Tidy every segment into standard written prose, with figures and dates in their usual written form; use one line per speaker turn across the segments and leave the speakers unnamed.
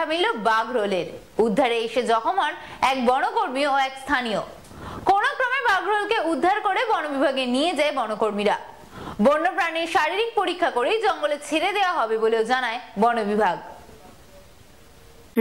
মিলল বাগরোলের উদ্ধারে এসে জখম হন এক বনকর্মী ও এক স্থানীয়। কোন ক্রমে বাগরোলকে উদ্ধার করে বন বিভাগে নিয়ে যায় বনকর্মীরা। বন্যপ্রাণীর শারীরিক পরীক্ষা করে জঙ্গলে ছেড়ে দেওয়া হবে বলেও জানায় বন বিভাগ।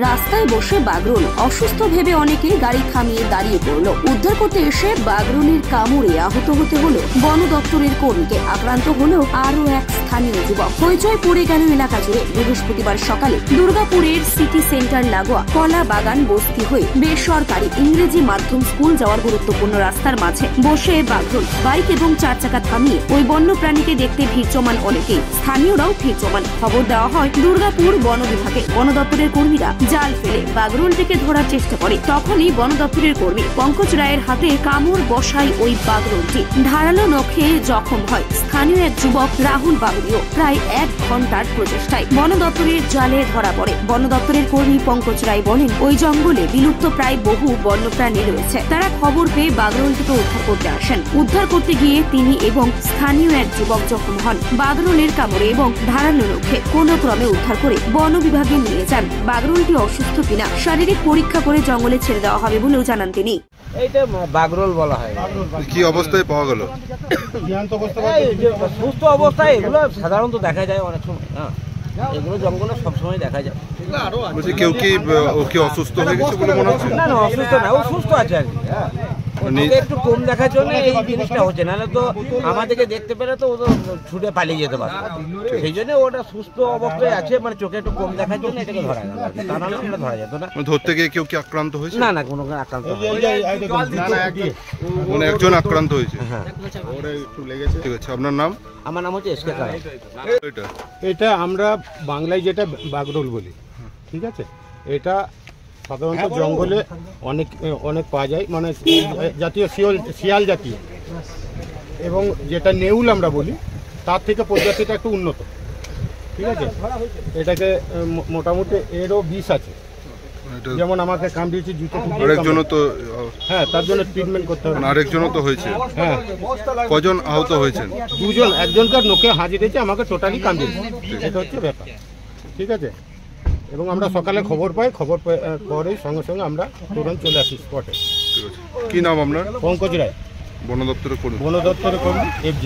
রাস্তায় বসে বাগরোল অসুস্থ ভেবে অনেকেই গাড়ি থামিয়ে দাঁড়িয়ে পড়লো। উদ্ধার করতে এসে বাগরোলের কামড়ে আহত হতে হলো বন দপ্তরের কর্মীকে। আক্রান্ত হলো আরো এক স্থানীয় যুবক। হইচই পড়ে গেল এলাকা জুড়ে। বৃহস্পতিবার সকালে দুর্গাপুরের সিটি সেন্টার লাগোয়া কলা বাগান বস্তি হয়ে বেসরকারি ইংরেজি মাধ্যম স্কুল যাওয়ার গুরুত্বপূর্ণ রাস্তার মাঝে বসে বাগরোল বাইক এবং 4 চাকা থামিয়ে ওই বন্য প্রাণীকে দেখতে ভিড় জমান অনেকেই। স্থানীয়রাও ভিড় জমান। খবর দেওয়া হয় দুর্গাপুর বন বিভাগে। বন দপ্তরের কর্মীরা জাল ফেলে বাগরোলটিকে ধরার চেষ্টা করে। তখনই বন দপ্তরের কর্মী পঙ্কজ রায়ের হাতে কামড় বসায় ওই বাগরোলটি। ধারালো নখে জখম হয় স্থানীয় এক যুবক রাহুল বাগরিও। প্রায় 1 ঘন্টার প্রচেষ্টায় বন দপ্তরের জালে ধরা পড়ে। বন দপ্তরের কর্মী পঙ্কজ রায় বলেন, ওই জঙ্গলে বিলুপ্ত প্রায় বহু বন্যপ্রাণী রয়েছে। তারা খবর পেয়ে বাগরোলটিকে উদ্ধার করতে আসেন। উদ্ধার করতে গিয়ে তিনি এবং স্থানীয় এক যুবক জখম হন বাগরোলের কামড়ে এবং ধারালো নখে। কোনো ক্রমে উদ্ধার করে বন বিভাগে নিয়ে যান। বাগরোলটি অসুস্থ কিনা শারীরিক পরীক্ষা করে জঙ্গলে ছেড়ে দেওয়া হবে বলেও জানান তিনি।
এইটা বাগরোল বলা হয়।
কি অবস্থায় পাওয়া গেল?
সুস্থ অবস্থায়। এগুলো সাধারণত দেখা যায় অনেক সময়। এগুলো জঙ্গলে সবসময় দেখা যায়।
কেউ কি অসুস্থ হয়ে গেছে বলে মনে হচ্ছে?
না না, অসুস্থ না, ও সুস্থ আছে আর কি। একটু কম দেখার জন্য এই জিনিসটা হচ্ছে, নাহলে তো আমাদেরকে দেখতে পেলে তো ও তো ছুটে পালিয়ে যেতে পারত। সেই জন্য ওটা সুস্থ অবস্থায় আছে, মানে চোখে একটু কম দেখার জন্য এটাকে ধরা গেল। তা নাহলে এটা ধরা যেত না।
ধরতে গিয়ে কেউ কি আক্রান্ত হয়েছে?
না না, কোনো আক্রান্ত
মানে একজন আক্রান্ত হয়েছে।
হ্যাঁ,
ঠিক আছে। আপনার নাম?
আমার নাম হচ্ছে এসকে কারা।
এটা আমরা বাংলায় যেটা বাগরোল বলি, ঠিক আছে। এটা সাধারণত জঙ্গলে অনেক পাওয়া যায়, মানে জাতীয় শিয়াল জাতীয়, এবং যেটা নেউল আমরা বলি তার থেকে প্রজাতিটা একটু উন্নত, ঠিক আছে। এটাকে মোটামুটি এরও বিষ আছে। যেমন আমাকে কামড়িয়েছে জুতো।
আরেকজনও তো?
হ্যাঁ, তার জন্য ট্রিটমেন্ট করতে হবে।
আরেকজনও তো হয়েছে?
হ্যাঁ।
কজন আহত হয়েছেন?
2 জন। একজনকার নোকে হাজির হয়েছে, আমাকে টোটালি কামড়িয়েছে। এটা হচ্ছে ব্যাপার, ঠিক আছে। এবং আমরা সকালে খবর পাই, খবর পরে সঙ্গে সঙ্গে আমরা তুরন্ত চলে আসি স্পটে।
কি নাম আপনার?
পঙ্কজ রায়,
বন দপ্তরে করুন।
বন দপ্তরে করুন, FG।